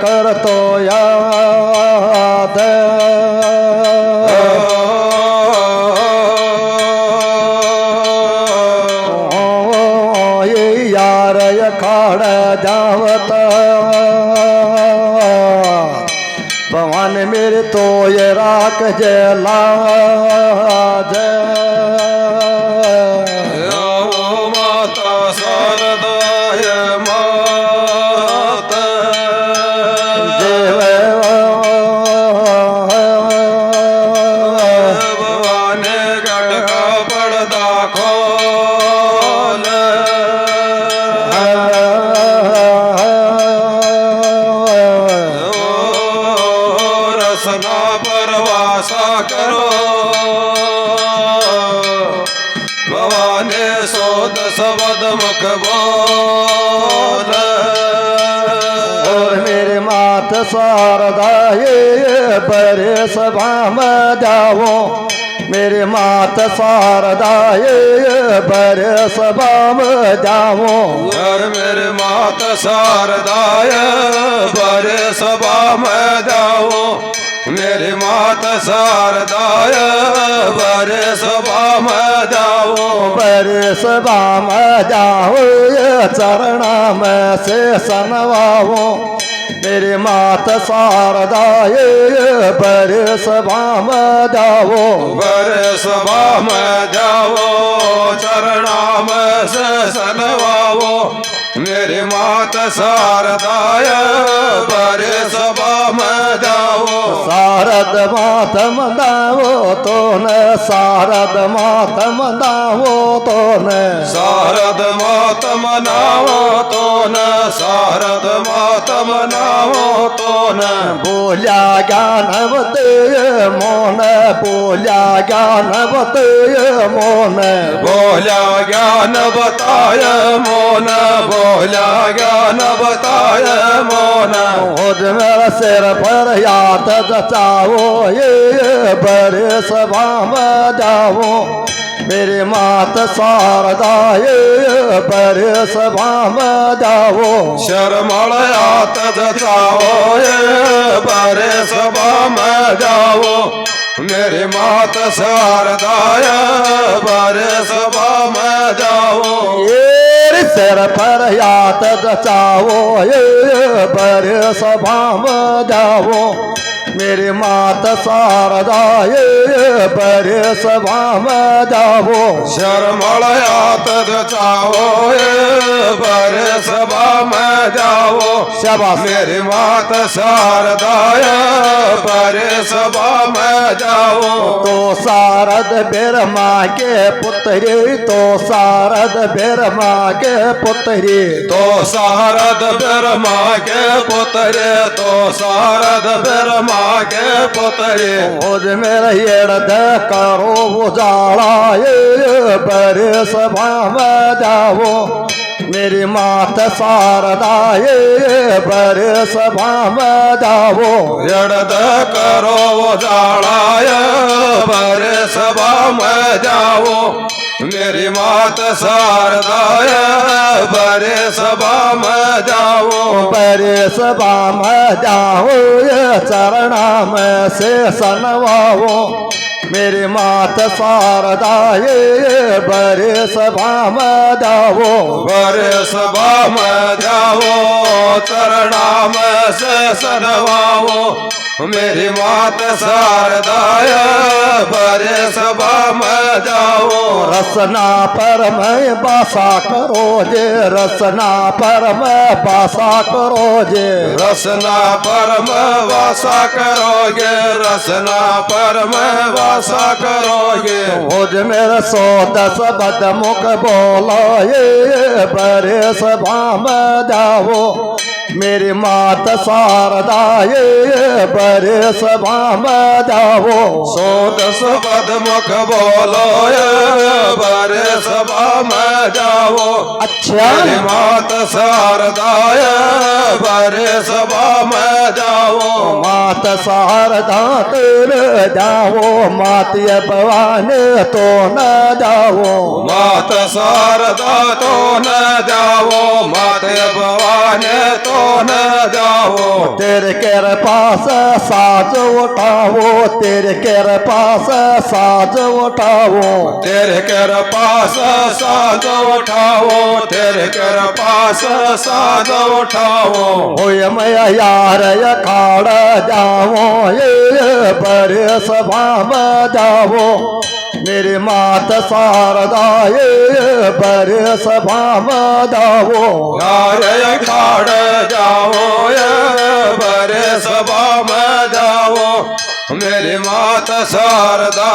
करतो याद यार अखाड़ जावत भगवान मेरे तो ये राख जलाज माता शारदाय माता देव भवाने गढ़ का पड़दा खोल रसना परवासा करो भवाने सोद सबद मुख बोल और मेरे मात शारदा ये बड़े सभा में जाओ मेरे मात शारदा ये बड़े सभा में जाओ और मेरे मात शारदाय बड़े सभा में जाओ मेरी मात शारदाय बड़े सभा में जाओ बड़े सभा में जाओ ये चरणा में से सनवाओ मेरे मात शारदा ये बड़े सभा में जाओ बड़े सभा में जाओ चरणा में से सनवाओ मेरी मात शारदाय बड़े सभा में जाओ शारद मात मदावो तो न शारद मात मदावो तो न शारद मात मनावो तो न शारद मात मनावो तो न बोल्या ज्ञानवत मोन बोल्या ज्ञानवत मोन बोल्या ज्ञान बताय मोन बोल्या ज्ञान बताय मोन खुद मेरा सिर पर याद जचाओ ये बड़े सभा में जाओ मेरे मात शारदा ये बड़े सभा में जाओ शर्मलयात जाओ ये बड़े सभा में जाओ मेरी मात शारदाय बड़े सभा में जाओ ये सिर पर याद जचाओ ये बड़े सभा में जाओ मेरी मात शारदा ये बड़े सभा में जाओ शर्मलयात जाओ ये बड़े सभा में जाओ शाबाश मेरी मात शारदाय बड़े सभा में जाओ तो शारद बिरमा के पुत्री तो शारद बिरमा के पुत्री तो शारद बिरमा के पुत्र तो शारद बिरमा के पुत्र मुझ मेरा येड़ करो उजाला ये बड़े सभा में जाओ मेरी मात शारदा ये बड़े सभा में जाओ यड़द करो उजाड़ाय बड़े सभा में जाओ मेरी मात शारदाय बड़े सभा में जाओ बड़े सभा में जाओ ये चरणा में से सनवाओ मेरी मात शारदा ये बड़े सभा में जाओ बड़े सभा में जाओ चरणा में से सनवाओ मेरी मात शारदाय बड़े सभा में जाओ रसना पर मैं बासा करो जे रसना पर मैं बासा करो जे रसना पर में वासा करोगे रसना पर में वासा करोगे मुझ मेरे सो दस बद मुख बोलो ये बड़े सभा में जाओ मेरी मात शारदा ये बड़े सभा में जाओ सो दस पद मुख बोलो ये बड़े सभा में जाओ अच्छा मेरी मात शारदाय बड़े सभा में जाओ मात शारदा तेरे जाओ मातिय भवान तो न जाओ मात शारदा तो न जाओ मात भवान तो तो न जाओ तेरे केर पास साज उठाओ तेरे केर पास साज उठाओ तेरे कर पास साध उठाओ तेरे कर पास साध उठाओ होय मैं यार अखाड़ जाओ ये बड़े सभा में जाओ मेरी मात शारदा ये बड़े सभा में जाओ यार खाड़ जाओ ये बड़े सभा में जाओ मेरी मात शारदा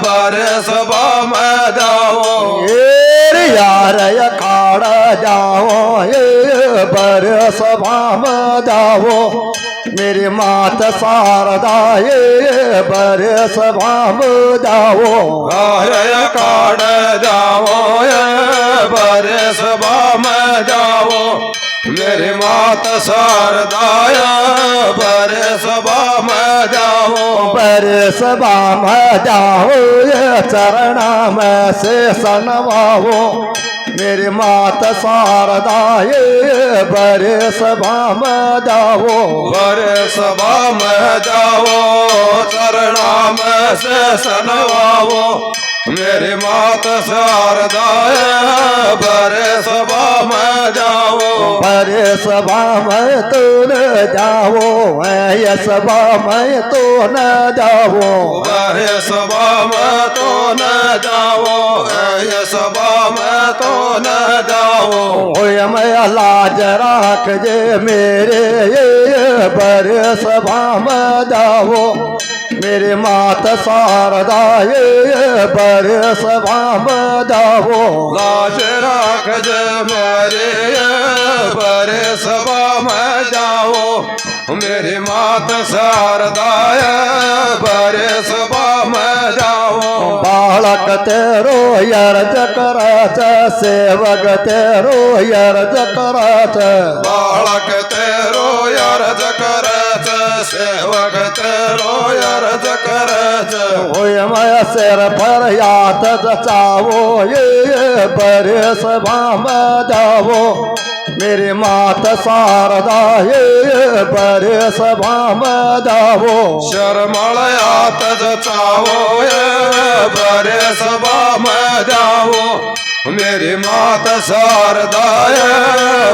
बड़े सभा में जाओ ये यार अखाड़ जाओ ये बड़े सभा में जाओ मेरी मात शारदा ये बड़े सभा में जाओ यार खाड़ जाओ ये बड़े सभा में जाओ मेरी मात शारदा बड़े सभा में जाओ बड़े सभा में जाओ ये चरणा में से सनवाओ मेरी मात शारदा ये बड़े सभा में जाओ बड़े सभा में जाओ चरणा में से सनवाओ मेरी मात शारदा बड़े सभा में जाओ बड़े सभा में तो न जाओ ये सभा में तो न जाओ बड़े सभा में तो न जाओ ये सभा में तो न जाओ होय मैं लाज राख जे मेरे ये बड़े सभा में जाओ मेरे मात शारदा ये बड़े सभा में जाओ लाज राख जे मेरे बड़े सभा में जाओ मेरी मात शारदा बड़े सभा में जाओ बालक तेरो यर्ज करत सेवक तेरो यर्ज करत बालक तेरो यर्ज करत सेवक तेरो यर्ज करत होय मैं सिर पर यात जचाओ ये बड़े सभा में जाओ मेरी मात शारदा ये बड़े सभा में जाओ शर्मलयात जचाओ ये बड़े सभा में जाओ मेरी मात शारदा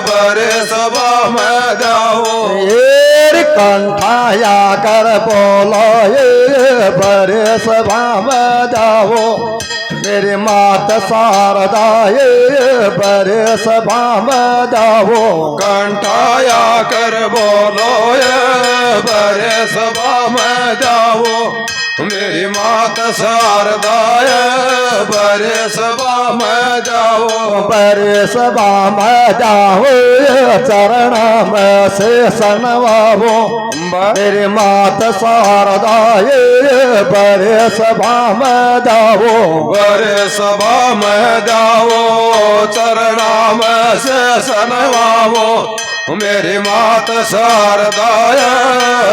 बड़े सभा में जाओ ये कंठाया कर बोलो ये बड़े सभा में जाओ मेरी मात शारदा ये बड़े सभा में जाओ कंठाया कर बोलो ये बड़े सभा में जाओ मेरी मात शारदा बड़े सभा में जाओ बड़े सभा में जाओ ये चरण में से सनवाओ मेरी मात शारदा ये बड़े सभा में जाओ बड़े सभा में जाओ चरणा में से सनवाओ मेरी मात शारदा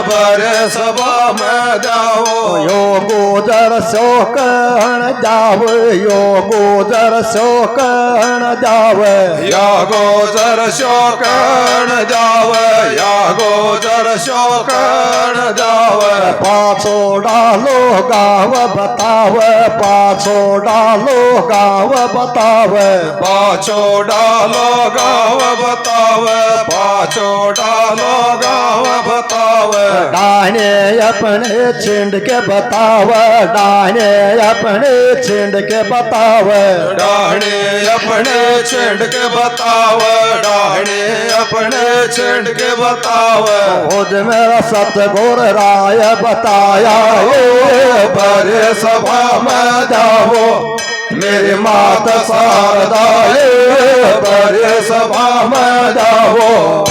बड़े सभा में जाओ यो गोदर शोकण जाओ यो गोदर शोकण जाओ या गोचर शोकण जाव या गोचर शोकण जाव पाछो डालो गाव बताव पाछो डालो गाव बताव पाछो डालो गाँव बताव पाछो डालो गाँव बताव डाने अपने छिंड के बताव डाने अपने छिंड के बताव डाहने अपने छिंड के बताव डाहने अपने छिंड के बताव खुद मेरा सतगुर राय बताया ये बड़े सभा में जाओ मेरी मात शारदा ये बड़े सभा में जाओ